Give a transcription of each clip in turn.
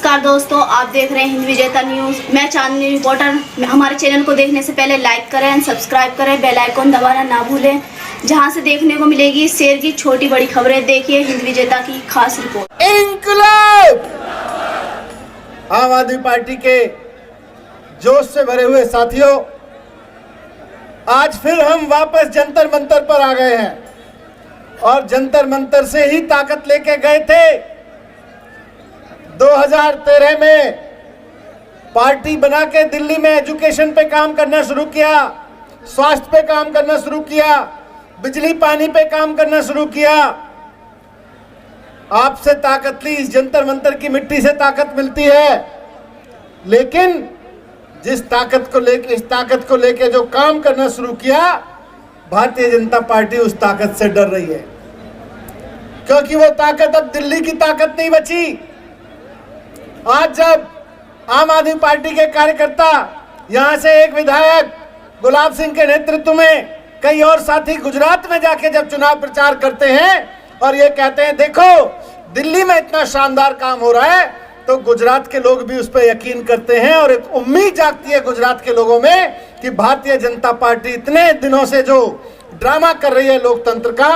नमस्कार दोस्तों, आप देख रहे हैं हिंद विजेता न्यूज़। मैं चांदनी रिपोर्टर। हमारे चैनल को देखने से पहले लाइक करें, सब्सक्राइब करें, बेल आइकन दबाना ना भूलें, जहां से देखने को मिलेगी शेर की छोटी बड़ी खबरें। देखिए हिंद विजेता की खास रिपोर्ट। इंकलाब! आम आदमी पार्टी के जोश से भरे हुए साथियों, आज फिर हम वापस जंतर मंतर पर आ गए हैं और जंतर मंतर से ही ताकत लेके गए थे। 2013 में पार्टी बना के दिल्ली में एजुकेशन पे काम करना शुरू किया, स्वास्थ्य पे काम करना शुरू किया, बिजली पानी पे काम करना शुरू किया। आपसे ताकत ली, इस जंतर मंतर की मिट्टी से ताकत मिलती है, लेकिन इस ताकत को लेके जो काम करना शुरू किया, भारतीय जनता पार्टी उस ताकत से डर रही है, क्योंकि वो ताकत अब दिल्ली की ताकत नहीं बची। आज जब आम आदमी पार्टी के कार्यकर्ता, यहां से एक विधायक गुलाब सिंह के नेतृत्व में कई और साथी गुजरात में जाके जब चुनाव प्रचार करते हैं और ये कहते हैं देखो दिल्ली में इतना शानदार काम हो रहा है, तो गुजरात के लोग भी उस पर यकीन करते हैं और एक उम्मीद जागती है गुजरात के लोगों में कि भारतीय जनता पार्टी इतने दिनों से जो ड्रामा कर रही है लोकतंत्र का,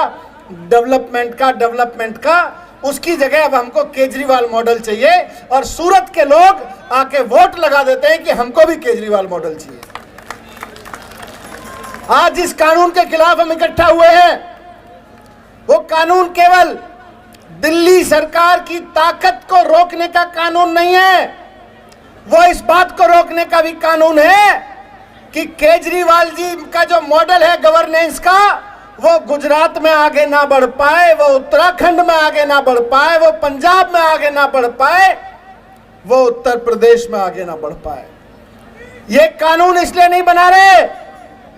डेवलपमेंट का, उसकी जगह अब हमको केजरीवाल मॉडल चाहिए। और सूरत के लोग आके वोट लगा देते हैं कि हमको भी केजरीवाल मॉडल चाहिए। आज इस कानून के खिलाफ हम इकट्ठा हुए हैं, वो कानून केवल दिल्ली सरकार की ताकत को रोकने का कानून नहीं है, वो इस बात को रोकने का भी कानून है कि केजरीवाल जी का जो मॉडल है गवर्नेंस का, वो गुजरात में आगे ना बढ़ पाए, वो उत्तराखंड में आगे ना बढ़ पाए, वो पंजाब में आगे ना बढ़ पाए, वो उत्तर प्रदेश में आगे ना बढ़ पाए। ये कानून इसलिए नहीं बना रहे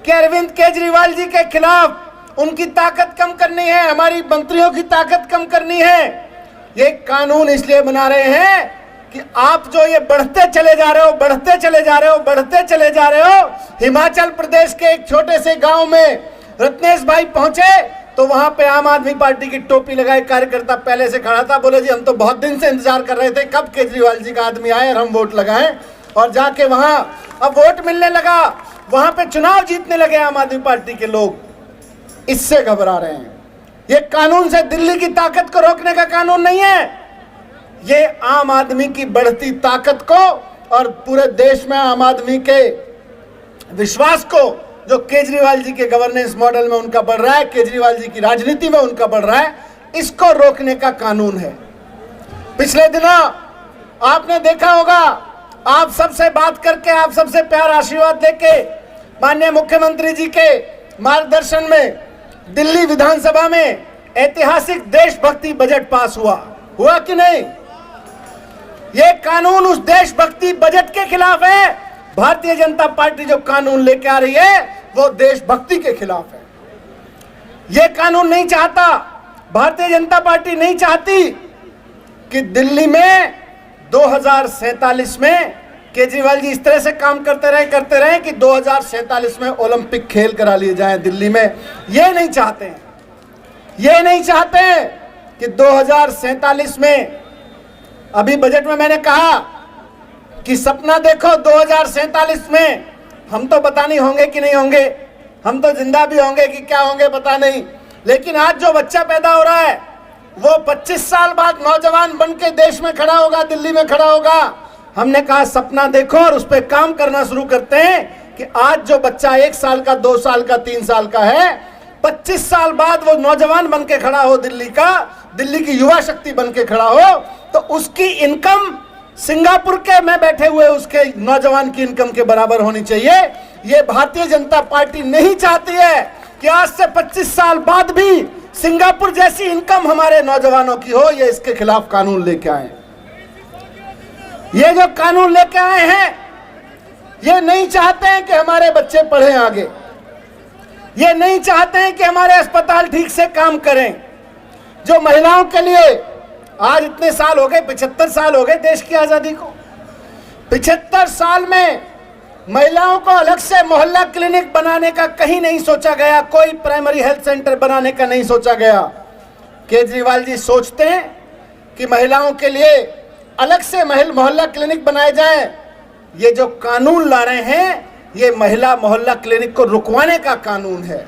कि अरविंद केजरीवाल जी के खिलाफ उनकी ताकत कम करनी है, हमारी मंत्रियों की ताकत कम करनी है। ये कानून इसलिए बना रहे हैं कि आप जो ये बढ़ते चले जा रहे हो। हिमाचल प्रदेश के एक छोटे से गांव में रत्नेश भाई पहुंचे तो वहां पे आम आदमी पार्टी की टोपी लगाए कार्यकर्ता पहले से खड़ा था, बोले जी हम तो बहुत दिन से इंतजार कर रहे थे कब केजरीवाल जी का आदमी आए और हम वोट लगाएं। और जाके वहां अब वोट मिलने लगा, वहां पे चुनाव जीतने लगे आम आदमी पार्टी के लोग। इससे घबरा रहे हैं। ये कानून से दिल्ली की ताकत को रोकने का कानून नहीं है, ये आम आदमी की बढ़ती ताकत को और पूरे देश में आम आदमी के विश्वास को जो केजरीवाल जी के गवर्नेंस मॉडल में उनका बढ़ रहा है, केजरीवाल जी की राजनीति में उनका बढ़ रहा है, इसको रोकने का कानून है। पिछले दिनों आपने देखा होगा, आप सबसे बात करके, आप सबसे प्यार आशीर्वाद देके माननीय मुख्यमंत्री जी के मार्गदर्शन में दिल्ली विधानसभा में ऐतिहासिक देशभक्ति बजट पास हुआ कि नहीं? ये कानून उस देशभक्ति बजट के खिलाफ है। भारतीय जनता पार्टी जो कानून लेके आ रही है वो देशभक्ति के खिलाफ है। ये कानून नहीं चाहता, भारतीय जनता पार्टी नहीं चाहती कि दिल्ली में 2047 में केजरीवाल जी इस तरह से काम करते रहे कि 2047 में ओलंपिक खेल करा लिए जाएं दिल्ली में। ये नहीं चाहते हैं, ये नहीं चाहते हैं कि 2047 में, अभी बजट में मैंने कहा कि सपना देखो 2047 में हम तो पता नहीं होंगे कि नहीं होंगे, हम तो जिंदा भी होंगे कि क्या होंगे पता नहीं, लेकिन आज जो बच्चा पैदा हो रहा है वो 25 साल बाद नौजवान बन के देश में खड़ा होगा, दिल्ली में खड़ा होगा। हमने कहा सपना देखो और उस पर काम करना शुरू करते हैं कि आज जो बच्चा 1 साल का, 2 साल का, 3 साल का है, 25 साल बाद वो नौजवान बन के खड़ा हो, दिल्ली की युवा शक्ति बन के खड़ा हो, तो उसकी इनकम सिंगापुर के में बैठे हुए उसके नौजवान की इनकम के बराबर होनी चाहिए। ये भारतीय जनता पार्टी नहीं चाहती है कि आज से 25 साल बाद भी सिंगापुर जैसी इनकम हमारे नौजवानों की हो। ये इसके खिलाफ कानून लेके आए। ये जो कानून लेके आए हैं, ये नहीं चाहते हैं कि हमारे बच्चे पढ़ें आगे, ये नहीं चाहते हैं कि हमारे अस्पताल ठीक से काम करें। जो महिलाओं के लिए आज इतने साल हो गए, 75 साल हो गए देश की आजादी को, 75 साल में महिलाओं को अलग से मोहल्ला क्लिनिक बनाने का कहीं नहीं सोचा गया, कोई प्राइमरी हेल्थ सेंटर बनाने का नहीं सोचा गया। केजरीवाल जी सोचते हैं कि महिलाओं के लिए अलग से मोहल्ला क्लिनिक बनाए जाएं। ये जो कानून ला रहे हैं ये महिला मोहल्ला क्लिनिक को रुकवाने का कानून है,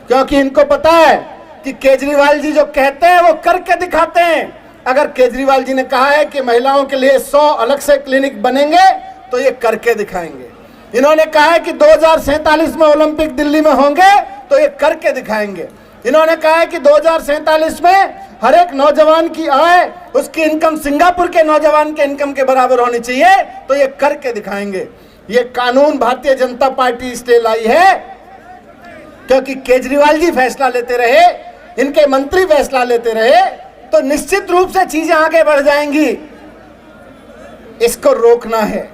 क्योंकि इनको पता है कि केजरीवाल जी जो कहते हैं वो करके दिखाते हैं। अगर केजरीवाल जी ने कहा है कि महिलाओं के लिए 100 अलग से क्लिनिक बनेंगे तो ये करके दिखाएंगे। इन्होंने कहा है कि 2047 में ओलंपिक दिल्ली में होंगे तो ये करके दिखाएंगे। इन्होंने कहा है कि 2047 में हर एक नौजवान की आय, उसकी इनकम सिंगापुर के नौजवान के इनकम के बराबर होनी चाहिए, तो ये करके दिखाएंगे। ये कानून भारतीय जनता पार्टी इसलिए लाई है क्योंकि केजरीवाल जी फैसला लेते रहे, इनके मंत्री फैसला लेते रहे, तो निश्चित रूप से चीजें आगे बढ़ जाएंगी। इसको रोकना है,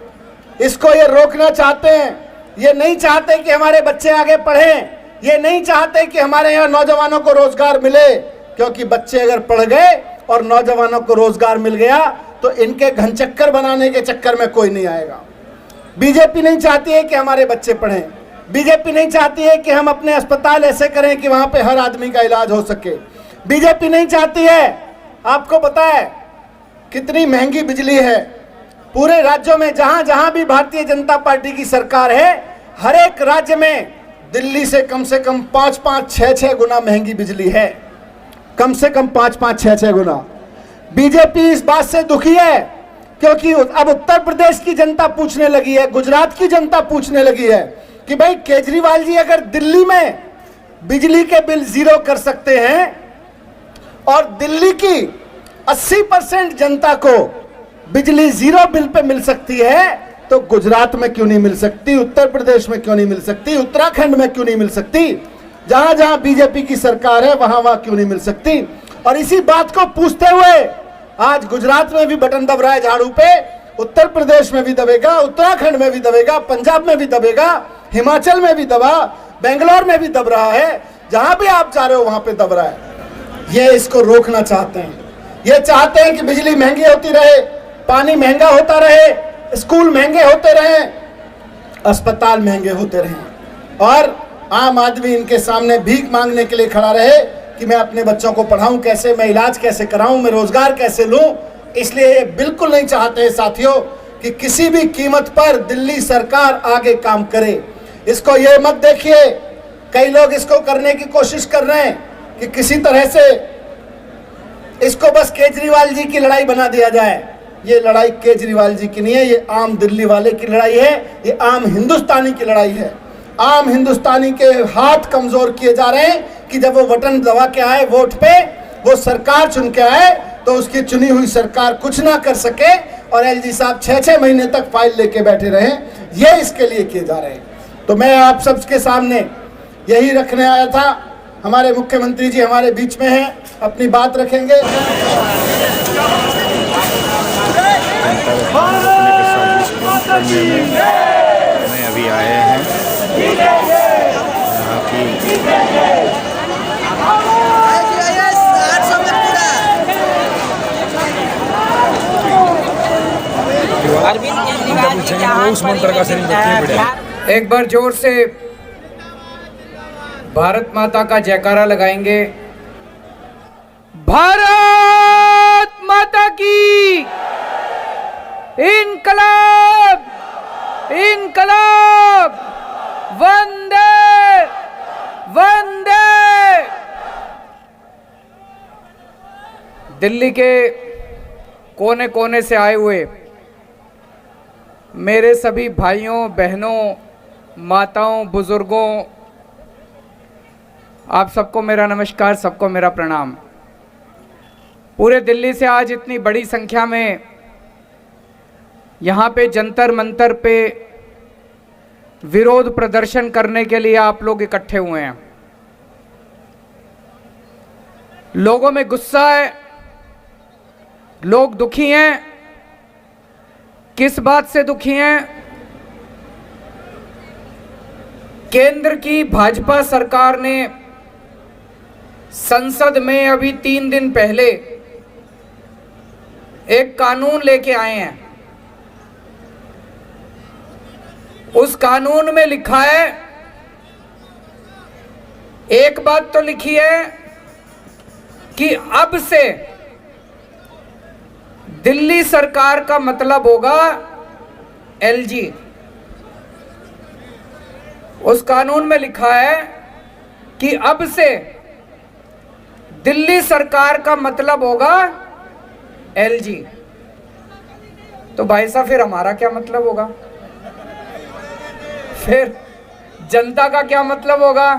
इसको ये रोकना चाहते हैं। ये नहीं चाहते कि हमारे बच्चे आगे पढ़ें, ये नहीं चाहते कि हमारे यहाँ नौजवानों को रोजगार मिले, क्योंकि बच्चे अगर पढ़ गए और नौजवानों को रोजगार मिल गया तो इनके घनचक्कर बनाने के चक्कर में कोई नहीं आएगा। बीजेपी नहीं चाहती है कि हमारे बच्चे पढ़ें, बीजेपी नहीं चाहती है कि हम अपने अस्पताल ऐसे करें कि वहां पे हर आदमी का इलाज हो सके। बीजेपी नहीं चाहती है, आपको पता है कितनी महंगी बिजली है पूरे राज्यों में। जहां जहां भी भारतीय जनता पार्टी की सरकार है, हर एक राज्य में दिल्ली से कम 5-5, 6-6 गुना महंगी बिजली है, कम से कम 5-5, 6-6 गुना। बीजेपी इस बात से दुखी है क्योंकि अब उत्तर प्रदेश की जनता पूछने लगी है, गुजरात की जनता पूछने लगी है कि भाई केजरीवाल जी अगर दिल्ली में बिजली के बिल 0 कर सकते हैं और दिल्ली की 80% जनता को बिजली 0 बिल पे मिल सकती है, तो गुजरात में क्यों नहीं मिल सकती, उत्तर प्रदेश में क्यों नहीं मिल सकती, उत्तराखंड में क्यों नहीं मिल सकती, जहां जहां बीजेपी की सरकार है वहां वहां क्यों नहीं मिल सकती। और इसी बात को पूछते हुए आज गुजरात में भी बटन दब रहा है झाड़ू पे, उत्तर प्रदेश में भी दबेगा, उत्तराखंड में भी दबेगा, पंजाब में भी दबेगा, हिमाचल में भी दबा, बेंगलोर में भी दब रहा है, जहां भी आप जा रहे हो वहां पे दब रहा है। ये इसको रोकना चाहते हैं। ये चाहते हैं कि बिजली महंगी होती रहे, पानी महंगा होता रहे, स्कूल महंगे होते रहे, अस्पताल महंगे होते रहे, और आम आदमी इनके सामने भीख मांगने के लिए खड़ा रहे कि मैं अपने बच्चों को पढ़ाऊं कैसे, मैं इलाज कैसे कराऊं, मैं रोजगार कैसे लूं। इसलिए ये बिल्कुल नहीं चाहते हैं साथियों कि किसी भी कीमत पर दिल्ली सरकार आगे काम करे। इसको ये मत देखिए, कई लोग इसको करने की कोशिश कर रहे हैं कि किसी तरह से इसको बस केजरीवाल जी की लड़ाई बना दिया जाए। ये लड़ाई केजरीवाल जी की नहीं है, ये आम दिल्ली वाले की लड़ाई है, ये आम हिंदुस्तानी की लड़ाई है। आम हिंदुस्तानी के हाथ कमजोर किए जा रहे हैं कि जब वो बटन दबा के आए वोट पे, वो सरकार चुन के आए, तो उसकी चुनी हुई सरकार कुछ ना कर सके और एलजी साहब 6-6 महीने तक फाइल लेके बैठे रहे। ये इसके लिए किए जा रहे हैं। तो मैं आप सबके सामने यही रखने आया था। हमारे मुख्यमंत्री जी हमारे बीच में हैं, अपनी बात रखेंगे। में अभी आए हैं यहाँ की अरविंद केजरीवाल उस मंत्र का एक बार जोर से भारत माता का जयकारा लगाएंगे। भारत माता की इनकलाब इनकलाब, वंदे वंदे। दिल्ली के कोने कोने से आए हुए मेरे सभी भाइयों बहनों माताओं बुजुर्गों, आप सबको मेरा नमस्कार, सबको मेरा प्रणाम। पूरे दिल्ली से आज इतनी बड़ी संख्या में यहाँ पे जंतर मंतर पे विरोध प्रदर्शन करने के लिए आप लोग इकट्ठे हुए हैं। लोगों में गुस्सा है, लोग दुखी हैं। किस बात से दुखी हैं? केंद्र की भाजपा सरकार ने संसद में अभी 3 दिन पहले एक कानून लेके आए हैं। उस कानून में लिखा है, एक बात तो लिखी है कि अब से दिल्ली सरकार का मतलब होगा एलजी। उस कानून में लिखा है कि अब से दिल्ली सरकार का मतलब होगा एलजी। तो भाई साहब फिर हमारा क्या मतलब होगा? फिर जनता का क्या मतलब होगा?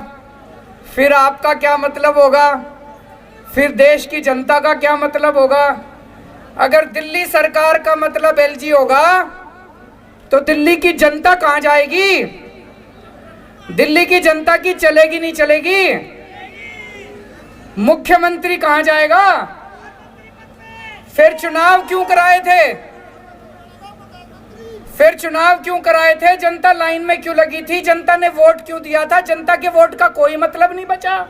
फिर आपका क्या मतलब होगा? फिर देश की जनता का क्या मतलब होगा? अगर दिल्ली सरकार का मतलब एलजी होगा तो दिल्ली की जनता कहां जाएगी? दिल्ली की जनता की चलेगी नहीं चलेगी? मुख्यमंत्री कहां जाएगा? फिर चुनाव क्यों कराए थे? फिर चुनाव क्यों कराए थे? जनता लाइन में क्यों लगी थी? जनता ने वोट क्यों दिया था? जनता के वोट का कोई मतलब नहीं बचा।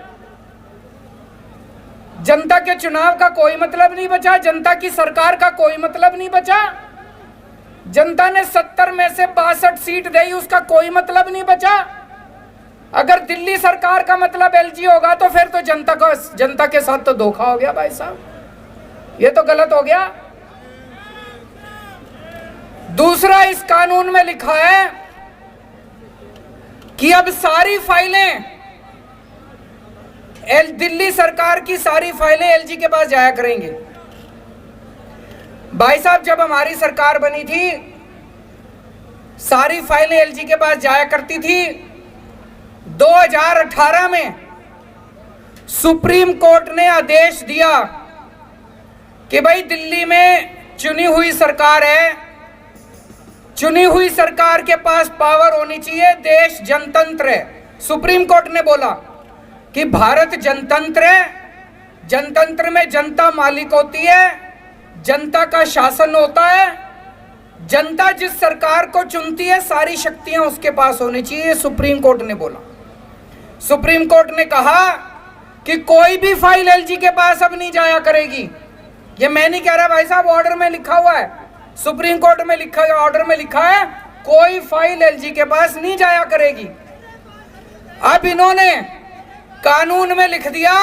जनता के चुनाव का कोई मतलब नहीं बचा। जनता की सरकार का कोई मतलब नहीं बचा। जनता ने 70 में से 62 सीट दी, उसका कोई मतलब नहीं बचा। अगर दिल्ली सरकार का मतलब एलजी होगा तो फिर तो जनता के साथ तो धोखा हो गया भाई साहब, ये तो गलत हो गया। दूसरा, इस कानून में लिखा है कि अब सारी फाइलें दिल्ली सरकार की सारी फाइलें एलजी के पास जाया करेंगे। भाई साहब, जब हमारी सरकार बनी थी सारी फाइलें एलजी के पास जाया करती थी। 2018 में सुप्रीम कोर्ट ने आदेश दिया कि भाई दिल्ली में चुनी हुई सरकार है, चुनी हुई सरकार के पास पावर होनी चाहिए, देश जनतंत्र है। सुप्रीम कोर्ट ने बोला कि भारत जनतंत्र है, जनतंत्र में जनता मालिक होती है, जनता का शासन होता है, जनता जिस सरकार को चुनती है सारी शक्तियां उसके पास होनी चाहिए, सुप्रीम कोर्ट ने बोला। सुप्रीम कोर्ट ने कहा कि कोई भी फाइल एलजी के पास अब नहीं जाया करेगी। ये मैं नहीं कह रहा भाई साहब, ऑर्डर में लिखा हुआ है, सुप्रीम कोर्ट में लिखा है, ऑर्डर में लिखा है कोई फाइल एलजी के पास नहीं जाया करेगी। अब इन्होंने कानून में लिख दिया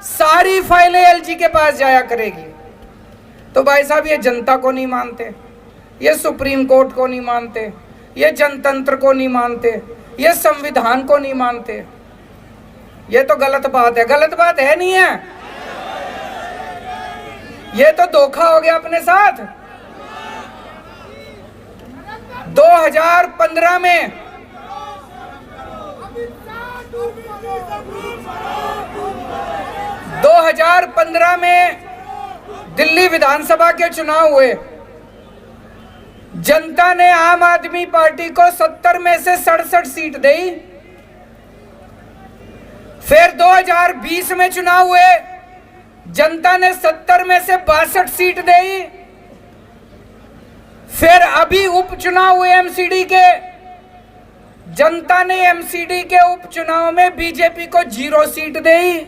सारी फाइलें एलजी के पास जाया करेगी। तो भाई साहब, ये जनता को नहीं मानते, ये सुप्रीम कोर्ट को नहीं मानते, ये जनतंत्र को नहीं मानते, ये संविधान को नहीं मानते। ये तो गलत बात है। गलत बात है नहीं है? ये तो धोखा हो गया अपने साथ। 2015 में 2015 में दिल्ली विधानसभा के चुनाव हुए। जनता ने आम आदमी पार्टी को 70 में से 67 सीट दी। फिर 2020 में चुनाव हुए, जनता ने 70 में से 62 सीट दी। फिर अभी उपचुनाव हुए एमसीडी के, जनता ने एमसीडी के उपचुनाव में बीजेपी को 0 सीट दी।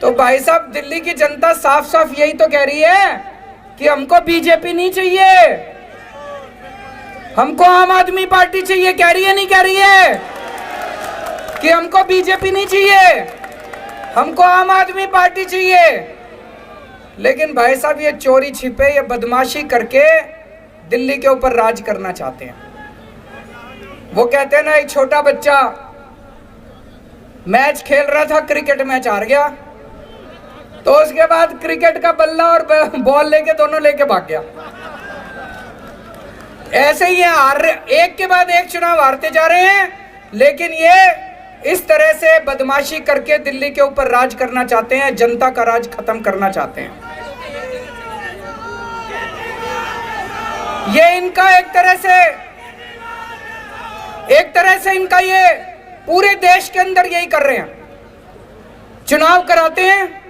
तो भाई साहब, दिल्ली की जनता साफ साफ यही तो कह रही है कि हमको बीजेपी नहीं चाहिए, हमको आम आदमी पार्टी चाहिए। कह रही है नहीं कह रही है कि हमको बीजेपी नहीं चाहिए, हमको आम आदमी पार्टी चाहिए। लेकिन भाई साहब, ये चोरी छिपे, ये बदमाशी करके दिल्ली के ऊपर राज करना चाहते हैं। वो कहते हैं ना, एक छोटा बच्चा मैच खेल रहा था, क्रिकेट मैच हार गया, तो उसके बाद क्रिकेट का बल्ला और बॉल लेके दोनों लेके भाग गया। ऐसे ही एक के बाद एक चुनाव हारते जा रहे हैं, लेकिन ये इस तरह से बदमाशी करके दिल्ली के ऊपर राज करना चाहते हैं, जनता का राज खत्म करना चाहते हैं। ये इनका एक तरह से इनका ये पूरे देश के अंदर यही कर रहे हैं। चुनाव कराते हैं,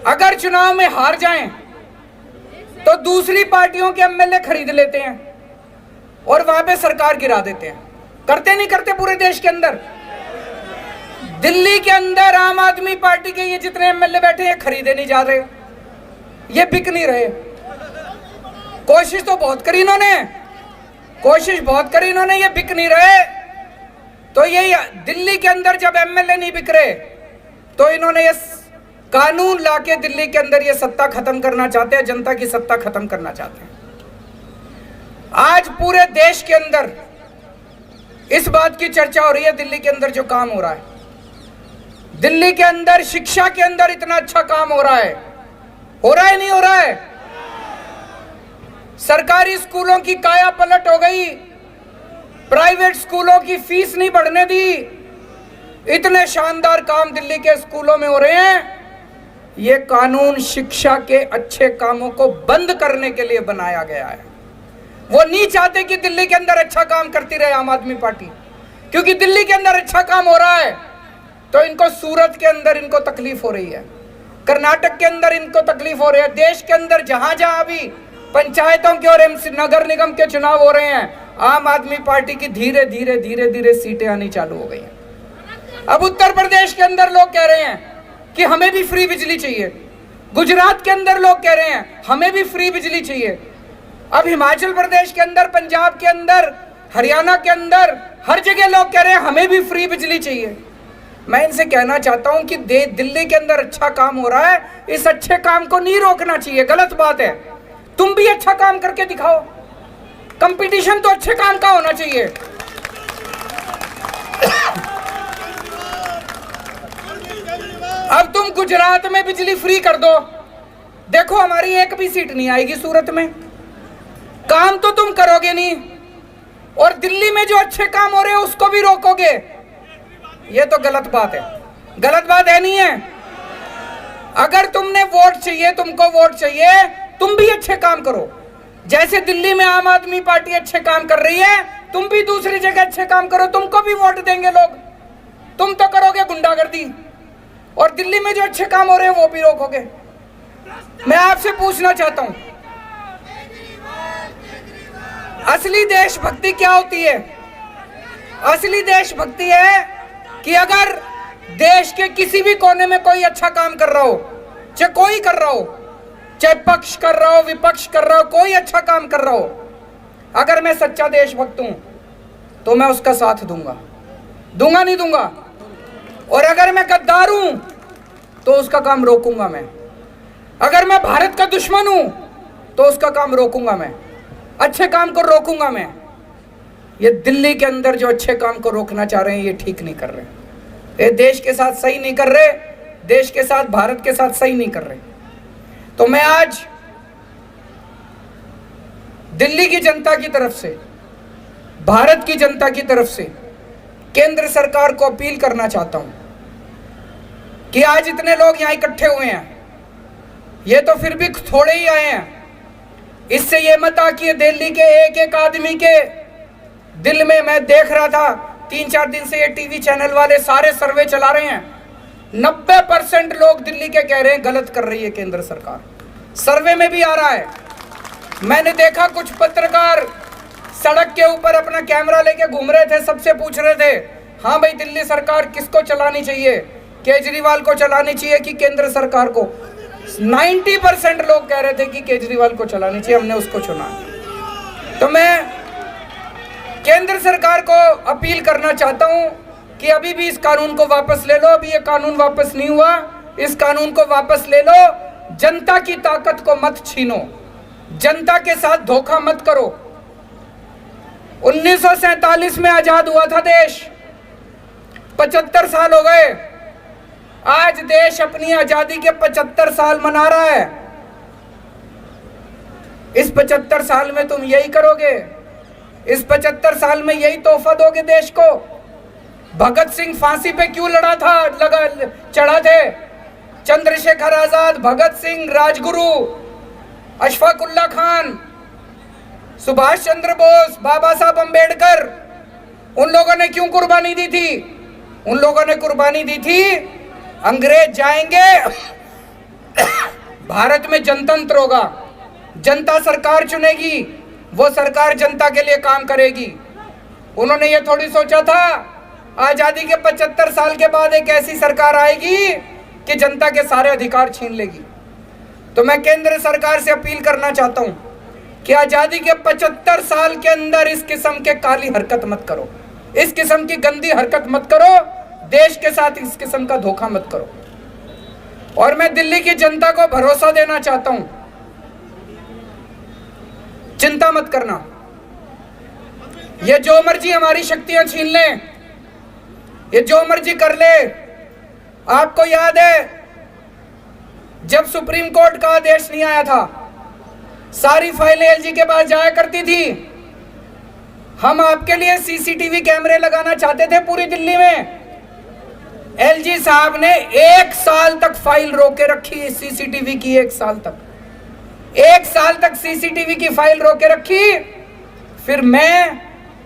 अगर चुनाव में हार जाएं तो दूसरी पार्टियों के एमएलए खरीद लेते हैं और वहां पे सरकार गिरा देते हैं। करते नहीं करते पूरे देश के अंदर? दिल्ली के अंदर आम आदमी पार्टी के ये जितने एमएलए बैठे हैं खरीदे नहीं जा रहे, ये बिक नहीं रहे। कोशिश तो बहुत करी इन्होंने, ये बिक नहीं रहे। तो ये दिल्ली के अंदर जब एमएलए नहीं बिक रहे तो इन्होंने ये कानून लाके दिल्ली के अंदर ये सत्ता खत्म करना चाहते हैं, जनता की सत्ता खत्म करना चाहते हैं। आज पूरे देश के अंदर इस बात की चर्चा हो रही है, दिल्ली के अंदर जो काम हो रहा है, दिल्ली के अंदर शिक्षा के अंदर इतना अच्छा काम हो रहा है नहीं हो रहा है? सरकारी स्कूलों की काया पलट हो गई, प्राइवेट स्कूलों की फीस नहीं बढ़ने दी। इतने शानदार काम दिल्ली के स्कूलों में हो रहे हैं। ये कानून शिक्षा के अच्छे कामों को बंद करने के लिए बनाया गया है। वो नहीं चाहते कि दिल्ली के अंदर अच्छा काम करती रहे आम आदमी पार्टी, क्योंकि दिल्ली के अंदर अच्छा काम हो रहा है तो इनको सूरत के अंदर इनको तकलीफ हो रही है, कर्नाटक के अंदर इनको तकलीफ हो रही है। देश के अंदर जहां जहां भी पंचायतों के और नगर निगम के चुनाव हो रहे हैं, आम आदमी पार्टी की धीरे धीरे धीरे धीरे सीटें आनी चालू हो गई हैं। अब उत्तर प्रदेश के अंदर लोग कह रहे हैं कि हमें भी फ्री बिजली चाहिए, गुजरात के अंदर लोग कह रहे हैं हमें भी फ्री बिजली चाहिए। अब हिमाचल प्रदेश के अंदर, पंजाब के अंदर, हरियाणा के अंदर हर जगह लोग कह रहे हैं हमें भी फ्री बिजली चाहिए। मैं इनसे कहना चाहता हूं कि दिल्ली के अंदर अच्छा काम हो रहा है, इस अच्छे काम को नहीं रोकना चाहिए, गलत बात है। तुम भी अच्छा काम करके दिखाओ, कंपटीशन तो अच्छे काम का होना चाहिए। अब तुम गुजरात में बिजली फ्री कर दो, देखो हमारी एक भी सीट नहीं आएगी सूरत में, काम तो तुम करोगे नहीं, और दिल्ली में जो अच्छे काम हो रहे हैं उसको भी रोकोगे। ये तो गलत बात है, गलत बात है नहीं है? अगर तुमने वोट चाहिए, तुमको वोट चाहिए, तुम भी अच्छे काम करो। जैसे दिल्ली में आम आदमी पार्टी अच्छे काम कर रही है, तुम भी दूसरी जगह अच्छे काम करो, तुमको भी वोट देंगे लोग। तुम तो करोगे गुंडागर्दी, और दिल्ली में जो अच्छे काम हो रहे हैं वो भी रोकोगे। मैं आपसे पूछना चाहता हूं, असली देशभक्ति क्या होती है? असली देशभक्ति है कि अगर देश के किसी भी कोने में कोई अच्छा काम कर रहा हो, चाहे कोई कर रहा हो, चाहे पक्ष कर रहा हो, विपक्ष कर रहा हो, कोई अच्छा काम कर रहा हो, अगर मैं सच्चा देशभक्त हूं तो मैं उसका साथ दूंगा, दूंगा नहीं दूंगा। और अगर मैं गद्दार हूं तो उसका काम रोकूंगा मैं। अगर मैं भारत का दुश्मन हूं तो उसका काम रोकूंगा मैं, अच्छे काम को रोकूंगा मैं। ये दिल्ली के अंदर जो अच्छे काम को रोकना चाह रहे हैं ये ठीक नहीं कर रहे, ये देश के साथ सही नहीं कर रहे, देश के साथ, भारत के साथ सही नहीं कर रहे। तो मैं आज दिल्ली की जनता की तरफ से, भारत की जनता की तरफ से केंद्र सरकार को अपील करना चाहता हूं कि आज इतने लोग यहां इकट्ठे हुए हैं, ये तो फिर भी थोड़े ही आए हैं। इससे ये मत आ कि दिल्ली के एक एक आदमी के दिल में, मैं देख रहा था 3-4 दिन से ये टीवी चैनल वाले सारे सर्वे चला रहे हैं, 90% लोग दिल्ली के कह रहे हैं गलत कर रही है केंद्र सरकार। सर्वे में भी आ रहा है। मैंने देखा कुछ पत्रकार सड़क के ऊपर अपना कैमरा लेके घूम रहे थे, सबसे पूछ रहे थे हाँ भाई दिल्ली सरकार किसको चलानी चाहिए, केजरीवाल को चलानी चाहिए कि केंद्र सरकार को? 90% लोग कह रहे थे कि केजरीवाल को चलानी चाहिए, हमने उसको चुना। तो मैं केंद्र सरकार को अपील करना चाहता हूं कि अभी भी इस कानून को वापस ले लो। अभी ये कानून वापस नहीं हुआ, इस कानून को वापस ले लो। जनता की ताकत को मत छीनो, जनता के साथ धोखा मत करो। 1947 में आजाद हुआ था देश, 75 साल हो गए। आज देश अपनी आजादी के 75 साल मना रहा है। इस 75 साल में तुम यही करोगे? इस 75 साल में यही तोहफा दोगे देश को? भगत सिंह फांसी पे क्यों चढ़ा थे? चंद्रशेखर आजाद, भगत सिंह, राजगुरु, अशफाक उल्लाह खान, सुभाष चंद्र बोस, बाबा साहब अंबेडकर, उन लोगों ने क्यों कुर्बानी दी थी? उन लोगों ने कुर्बानी दी थी अंग्रेज जाएंगे, भारत में जनतंत्र होगा, जनता सरकार चुनेगी, वो सरकार जनता के लिए काम करेगी। उन्होंने ये थोड़ी सोचा था आजादी के 75 साल के बाद एक ऐसी सरकार आएगी कि जनता के सारे अधिकार छीन लेगी। तो मैं केंद्र सरकार से अपील करना चाहता हूं कि आजादी के 75 साल के अंदर इस किस्म के काली हरकत मत करो, इस किस्म की गंदी हरकत मत करो, देश के साथ इस किस्म का धोखा मत करो। और मैं दिल्ली की जनता को भरोसा देना चाहता हूं, चिंता मत करना। ये जो मर्जी हमारी शक्तियां छीन ले, ये जो मर्जी कर ले। आपको याद है जब सुप्रीम कोर्ट का आदेश नहीं आया था, सारी फाइलें एलजी के पास जाया करती थी। हम आपके लिए सीसीटीवी कैमरे लगाना चाहते थे पूरी दिल्ली में। एलजी साहब ने 1 साल तक फाइल रोके रखी सीसीटीवी की। 1 साल तक सीसीटीवी की फाइल रोके रखी। फिर मैं,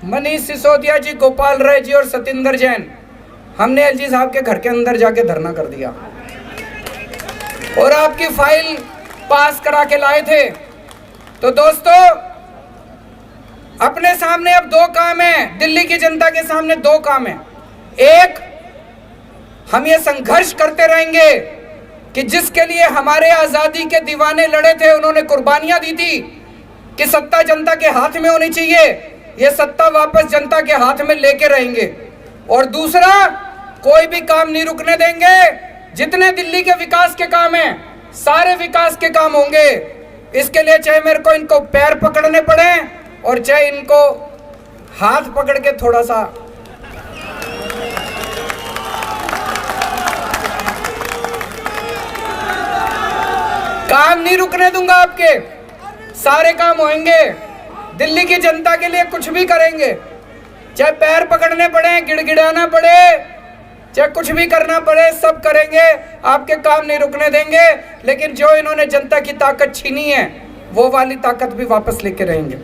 मनीष सिसोदिया जी, गोपाल राय जी और सतिंदर जैन, हमने एलजी साहब के घर के अंदर जाके धरना कर दिया और आपकी फाइल पास करा के लाए थे। तो दोस्तों, अपने सामने अब 2 काम है, दिल्ली की जनता के सामने 2 काम है। एक, हम ये संघर्ष करते रहेंगे कि जिसके लिए हमारे आजादी के दीवाने लड़े थे, उन्होंने कुर्बानियां दी थी कि सत्ता जनता के हाथ में होनी चाहिए, ये सत्ता वापस जनता के हाथ में लेके रहेंगे। और दूसरा, कोई भी काम नहीं रुकने देंगे। जितने दिल्ली के विकास के काम हैं, सारे विकास के काम होंगे। इसके लिए चाहे मेरे को इनको पैर पकड़ने पड़े और चाहे इनको हाथ पकड़ के थोड़ा सा काम नहीं रुकने दूंगा। आपके सारे काम होंगे। दिल्ली की जनता के लिए कुछ भी करेंगे, चाहे पैर पकड़ने पड़े, गिड़गिड़ाना पड़े, चाहे कुछ भी करना पड़े, सब करेंगे। आपके काम नहीं रुकने देंगे। लेकिन जो इन्होंने जनता की ताकत छीनी है, वो वाली ताकत भी वापस लेके रहेंगे।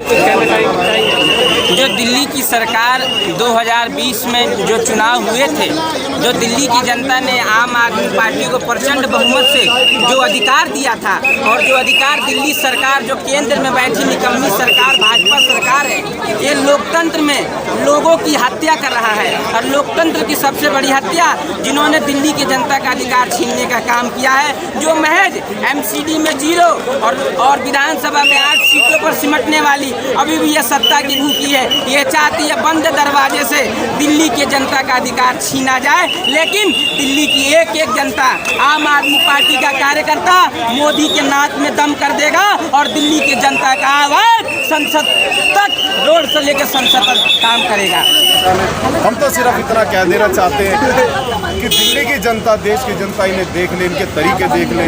जो दिल्ली की सरकार 2020 में जो चुनाव हुए थे, जो दिल्ली की जनता ने आम आदमी पार्टी को प्रचंड बहुमत से जो अधिकार दिया था, और जो अधिकार दिल्ली सरकार, जो केंद्र में बैठी निकम्मी सरकार भाजपा सरकार है, ये लोकतंत्र में लोगों की हत्या कर रहा है। और लोकतंत्र की सबसे बड़ी हत्या जिन्होंने दिल्ली की जनता का अधिकार छीनने का काम किया है, जो महज MCD में 0 और विधानसभा में 8 सीटों पर सिमटने वाली अभी भी ये सत्ता की भूखी है। ये चाहती है बंद दरवाजे से दिल्ली के जनता का अधिकार छीना जाए। लेकिन दिल्ली की एक एक जनता, आम आदमी पार्टी का कार्यकर्ता मोदी के नाक में दम कर देगा और दिल्ली की जनता का आवाज संसद तक, रोड से लेकर संसद तक काम करेगा। हम तो सिर्फ इतना कह देना चाहते हैं कि दिल्ली की जनता, देश की जनता इन्हें देख ले, इनके तरीके देख ले।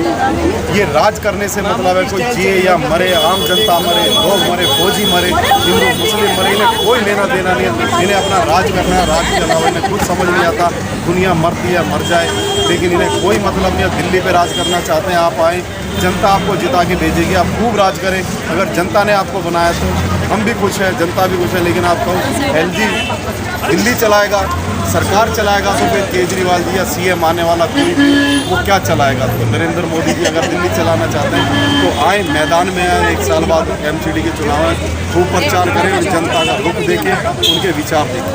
ये राज करने से मतलब है कोई जिए या मरे, आम जनता मरे, लोग मरे, फौजी मरे, हिंदू मुस्लिम मरे, इन्हें कोई लेना देना नहीं है। इन्हें अपना राज करना है। राज के अलावा इन्हें कुछ समझ नहीं आता। दुनिया मरती है, मर जाए, लेकिन इन्हें कोई मतलब नहीं है। दिल्ली पे राज करना चाहते हैं, आप आएँ, जनता आपको जिता के भेजेगी, आप खूब राज करें। अगर जनता ने आपको बनाया तो हम भी खुश हैं, जनता भी खुश है। लेकिन आप कहो एलजी दिल्ली चलाएगा, सरकार चलाएगा, तो फिर केजरीवाल जी या CM आने वाला कोई, वो क्या चलाएगा? तो नरेंद्र मोदी जी अगर दिल्ली चलाना चाहते हैं तो आए, मैदान में आए। 1 साल बाद MCD के चुनाव है, खूब प्रचार करें और जनता का रुख देखें, उनके विचार देखें।